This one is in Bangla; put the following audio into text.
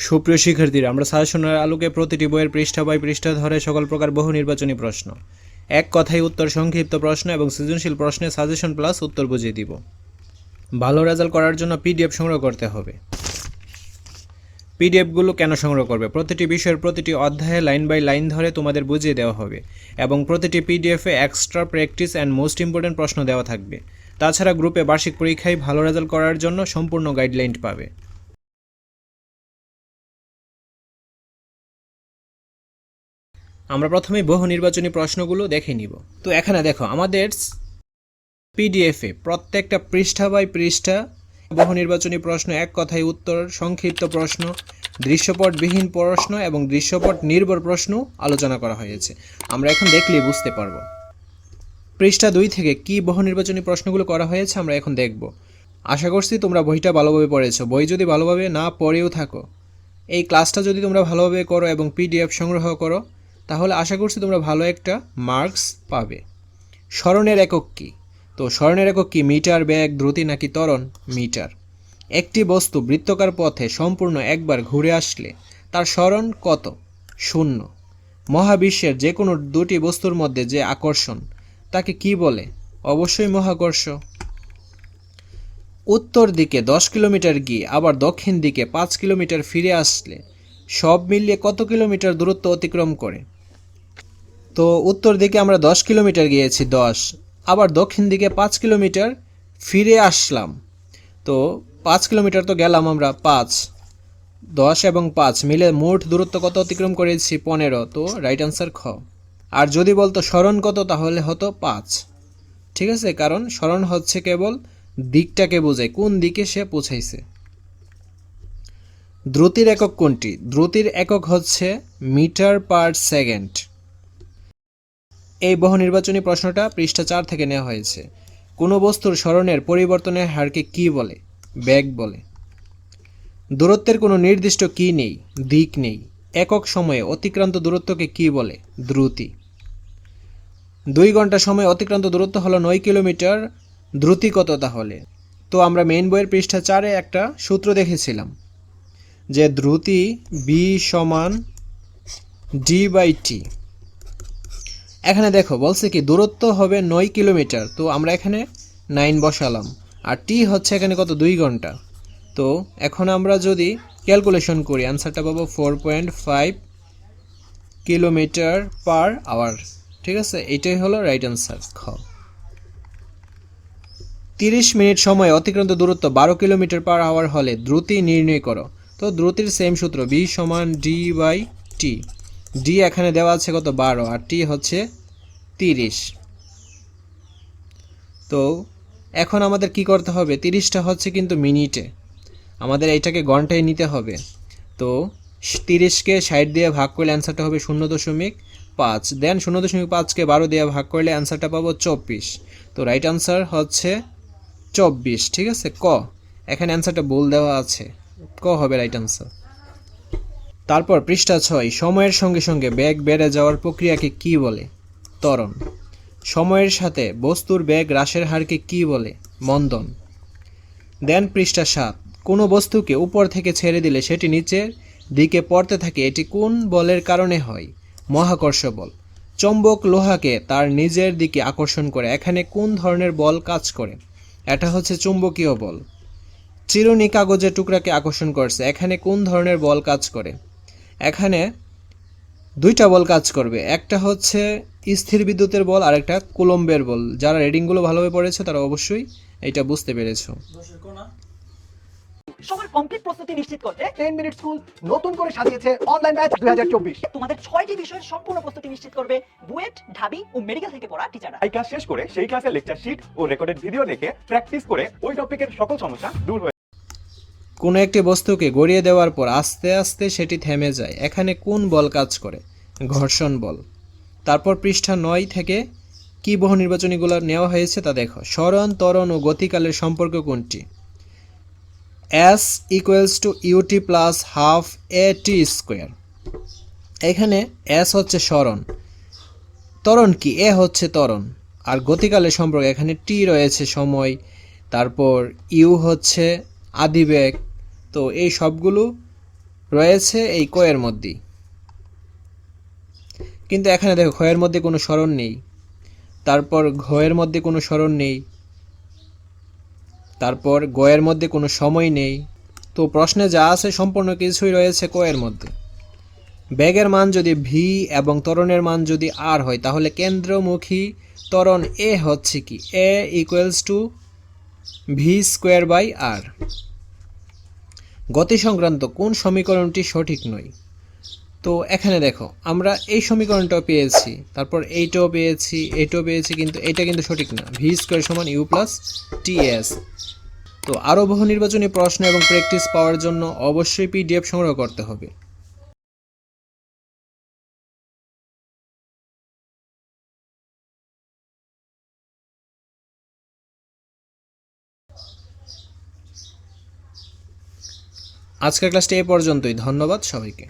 সুপ্রিয় শিক্ষার্থীরা, আমরা সাজেশনের আলোকে প্রতিটি বইয়ের পৃষ্ঠা বাই পৃষ্ঠা ধরে সকল প্রকার বহু নির্বাচনী প্রশ্ন, এক কথায় উত্তর, সংক্ষিপ্ত প্রশ্ন এবং সৃজনশীল প্রশ্নে সাজেশন প্লাস উত্তর বুঝিয়ে দিব। ভালো রেজাল্ট করার জন্য পিডিএফ সংগ্রহ করতে হবে। পিডিএফগুলো কেন সংগ্রহ করবে? প্রতিটি বিষয়ের প্রতিটি অধ্যায়ে লাইন বাই লাইন ধরে তোমাদের বুঝিয়ে দেওয়া হবে এবং প্রতিটি পিডিএফে extra practice and most important প্রশ্ন দেওয়া থাকবে। তাছাড়া গ্রুপে বার্ষিক পরীক্ষায় ভালো রেজাল্ট করার জন্য সম্পূর্ণ গাইডলাইন পাবে। আমরা প্রথমে বহু নির্বাচনী প্রশ্নগুলো দেখে নিব। তো এখানে দেখো, আমাদের পিডিএফে প্রত্যেকটা পৃষ্ঠা বাই পৃষ্ঠা বহু নির্বাচনী প্রশ্ন, এক কথায় উত্তর, সংক্ষিপ্ত প্রশ্ন, দৃশ্যপটবিহীন প্রশ্ন এবং দৃশ্যপট নির্ভর প্রশ্ন আলোচনা করা হয়েছে। আমরা এখন দেখলেই বুঝতে পারবো পৃষ্ঠা 2 থেকে কি বহু নির্বাচনী প্রশ্নগুলো করা হয়েছে আমরা এখন দেখব। আশা করছি তোমরা বইটা ভালোভাবে পড়েছো। বই যদি ভালোভাবে না পড়েও থাকো, এই ক্লাসটা যদি তোমরা ভালোভাবে করো এবং পিডিএফ সংগ্রহ করো, তাহলে আশা করছি তোমরা ভালো একটা মার্কস পাবে। স্মরণের একক কী? তো স্মরণের একক কি? মিটার, বেগ, দ্রুতি নাকি ত্বরণ? মিটার। একটি বস্তু বৃত্তাকার পথে সম্পূর্ণ একবার ঘুরে আসলে তার স্মরণ কত? 0। মহাবিশ্বের যে কোনো দুটি বস্তুর মধ্যে যে আকর্ষণ, তাকে কি বলে? অবশ্যই মহাকর্ষ। উত্তর দিকে 10 কিলোমিটার গিয়ে আবার দক্ষিণ দিকে 5 কিলোমিটার ফিরে আসলে সব মিলিয়ে কত কিলোমিটার দূরত্ব অতিক্রম করে? তো উত্তর দিকে আমরা 10 কিলোমিটার গিয়েছি, 10, আবার দক্ষিণ দিকে 5 কিলোমিটার ফিরে আসলাম, তো 5 কিলোমিটার তো গেলাম আমরা, 5, 10 এবং 5 মিলে মোট দূরত্ব কত অতিক্রম করেছি? 15। তো রাইট আনসার খ। আর যদি বলতো স্মরণ কত, তাহলে হতো 5। ঠিক আছে, কারণ স্মরণ হচ্ছে কেবল দিকটাকে বোঝায়, কোন দিকে সে পৌঁছাইছে। দ্রুতির একক কোনটি? দ্রুতির একক হচ্ছে মিটার পার সেকেন্ড। এই বহু নির্বাচনী প্রশ্নটা পৃষ্ঠা 4 থেকে নেওয়া হয়েছে। কোনো বস্তুর স্মরণের পরিবর্তনের হারকে কি বলে? বেগ বলে। দূরত্বের কোনো নির্দিষ্ট কি নেই, দিক নেই। একক সময়ে অতিক্রান্ত দূরত্বকে কি বলে? দ্রুতি। 2 ঘন্টা সময়ে অতিক্রান্ত দূরত্ব হলো 9 কিলোমিটার। দ্রুতি কত তাহলে? তো আমরা মেইন বইয়ের পৃষ্ঠা 4-এ একটা সূত্র দেখেছিলাম যে দ্রুতি বি সমান ডি/টি। এখানে দেখো বলছে কি, দূরত্ব হবে 9 কিলোমিটার, তো আমরা এখানে 9 বসালাম, আর টি হচ্ছে এখানে কত? 2 ঘন্টা। তো এখন আমরা যদি ক্যালকুলেশন করি, অ্যান্সারটা পাবো 4.5 কিলোমিটার পার আওয়ার। ঠিক আছে, এটাই হলো রাইট অ্যান্সার খ। 30 মিনিট সময়ে অতিক্রান্ত দূরত্ব 12 কিলোমিটার পার আওয়ার হলে দ্রুতি নির্ণয় করো। তো দ্রুতির সেম সূত্র, বি সমান ডি/টি। ডি এখানে দেওয়া আছে কত? 12, আর টি হচ্ছে 30। তো এখন আমাদের কি করতে হবে? 30টা হচ্ছে কিন্তু মিনিটে, আমাদের এইটাকে ঘন্টায় নিতে হবে। তো 30কে 60 দিয়ে ভাগ করলে অ্যান্সারটা হবে 0.5, দেন 0.5কে 12 দিয়ে ভাগ করলে অ্যান্সারটা পাবো 24। তো রাইট অ্যান্সার হচ্ছে 24। ঠিক আছে, ক। এখানে অ্যান্সারটা ভুল দেওয়া আছে, ক হবে রাইট অ্যান্সার। তারপর পৃষ্ঠা 6, সময়ের সঙ্গে সঙ্গে বেগ বেড়ে যাওয়ার প্রক্রিয়াকে কি বলে? ত্বরণ। সময়ের সাথে বস্তুর বেগ হ্রাসের হারকে কি বলে? মন্দন। দেন পৃষ্ঠা 7, কোনো বস্তুকে উপর থেকে ছেড়ে দিলে সেটি নিচের দিকে পড়তে থাকে, এটি কোন বলের কারণে হয়? মহাকর্ষ বল। চৌম্বক লোহাকে তার নিজের দিকে আকর্ষণ করে, এখানে কোন ধরনের বল কাজ করে? এটা হচ্ছে চুম্বকীয় বল। চিরুনি কাগজের টুকরাকে আকর্ষণ করছে, এখানে কোন ধরনের বল কাজ করে? এখানে দুইটা বল কাজ করবে, একটা হচ্ছে স্থির বিদ্যুতের বল আর একটা কুলম্বের বল। যারা রিডিংগুলো ভালোভাবে পড়েছে তারা অবশ্যই এটা বুঝতে পেরেছো। সবার কমপ্লিট প্রস্তুতি নিশ্চিত করতে 10 মিনিট স্কুল নতুন করে সাজিয়েছে অনলাইন ব্যাচ 2024। তোমাদের 6টি বিষয়ের সম্পূর্ণ প্রস্তুতি নিশ্চিত করবে বুয়েট, ঢাবি ও মেডিকেল থেকে পড়া টিচাররা। এই ক্লাস শেষ করে সেই ক্লাসের লেকচার শিট ও রেকর্ডেড ভিডিও দেখে প্র্যাকটিস করে ওই টপিকের সকল সমস্যা দূর হয়ে। কোনো একটি বস্তুকে গড়িয়ে দেওয়ার পর আস্তে আস্তে সেটি থেমে যায়, এখানে কোন বল কাজ করে? ঘর্ষণ বল। তারপর পৃষ্ঠা 9 থেকে কি বহু নির্বাচনীগুলো নেওয়া হয়েছে তা দেখো। স্মরণ, ত্বরণ ও গতিকালের সম্পর্ক কোনটি? S = ut plus half at square. এখানে S হচ্ছে স্মরণ, ত্বরণ কি? এ হচ্ছে ত্বরণ। আর গতিকালের সম্পর্ক, এখানে টি রয়েছে সময়, তারপর ইউ হচ্ছে আদিবেগ। তো এই সবগুলো রয়েছে এই কয়ের মধ্যেই। কিন্তু এখানে দেখো ক্ষয়ের মধ্যে কোনো স্মরণ নেই, তারপর ঘয়ের মধ্যে কোনো স্মরণ নেই, তারপর গয়ের মধ্যে কোনো সময় নেই। তো প্রশ্নে যা আছে সম্পূর্ণ কিছুই রয়েছে কয়ের মধ্যে। বেগের মান যদি ভি এবং ত্বরণের মান যদি আর হয়, তাহলে কেন্দ্রমুখী ত্বরণ এ হচ্ছে কি, a equals to v square by r. গতি সংক্রান্ত কোন সমীকরণটি সঠিক নয়? তো এখানে দেখো আমরা এই সমীকরণটাও পেয়েছি, তারপর এইটাও পেয়েছি, এইটাও পেয়েছি, কিন্তু এটা কিন্তু সঠিক না। ভি স্কোয়ার সমান ইউ প্লাস টিএস। তো আরও বহু নির্বাচনী প্রশ্ন এবং প্র্যাকটিস পাওয়ার জন্য অবশ্যই পিডিএফ সংগ্রহ করতে হবে। আজকের ক্লাসটি এ পর্যন্তই। ধন্যবাদ সবাইকে।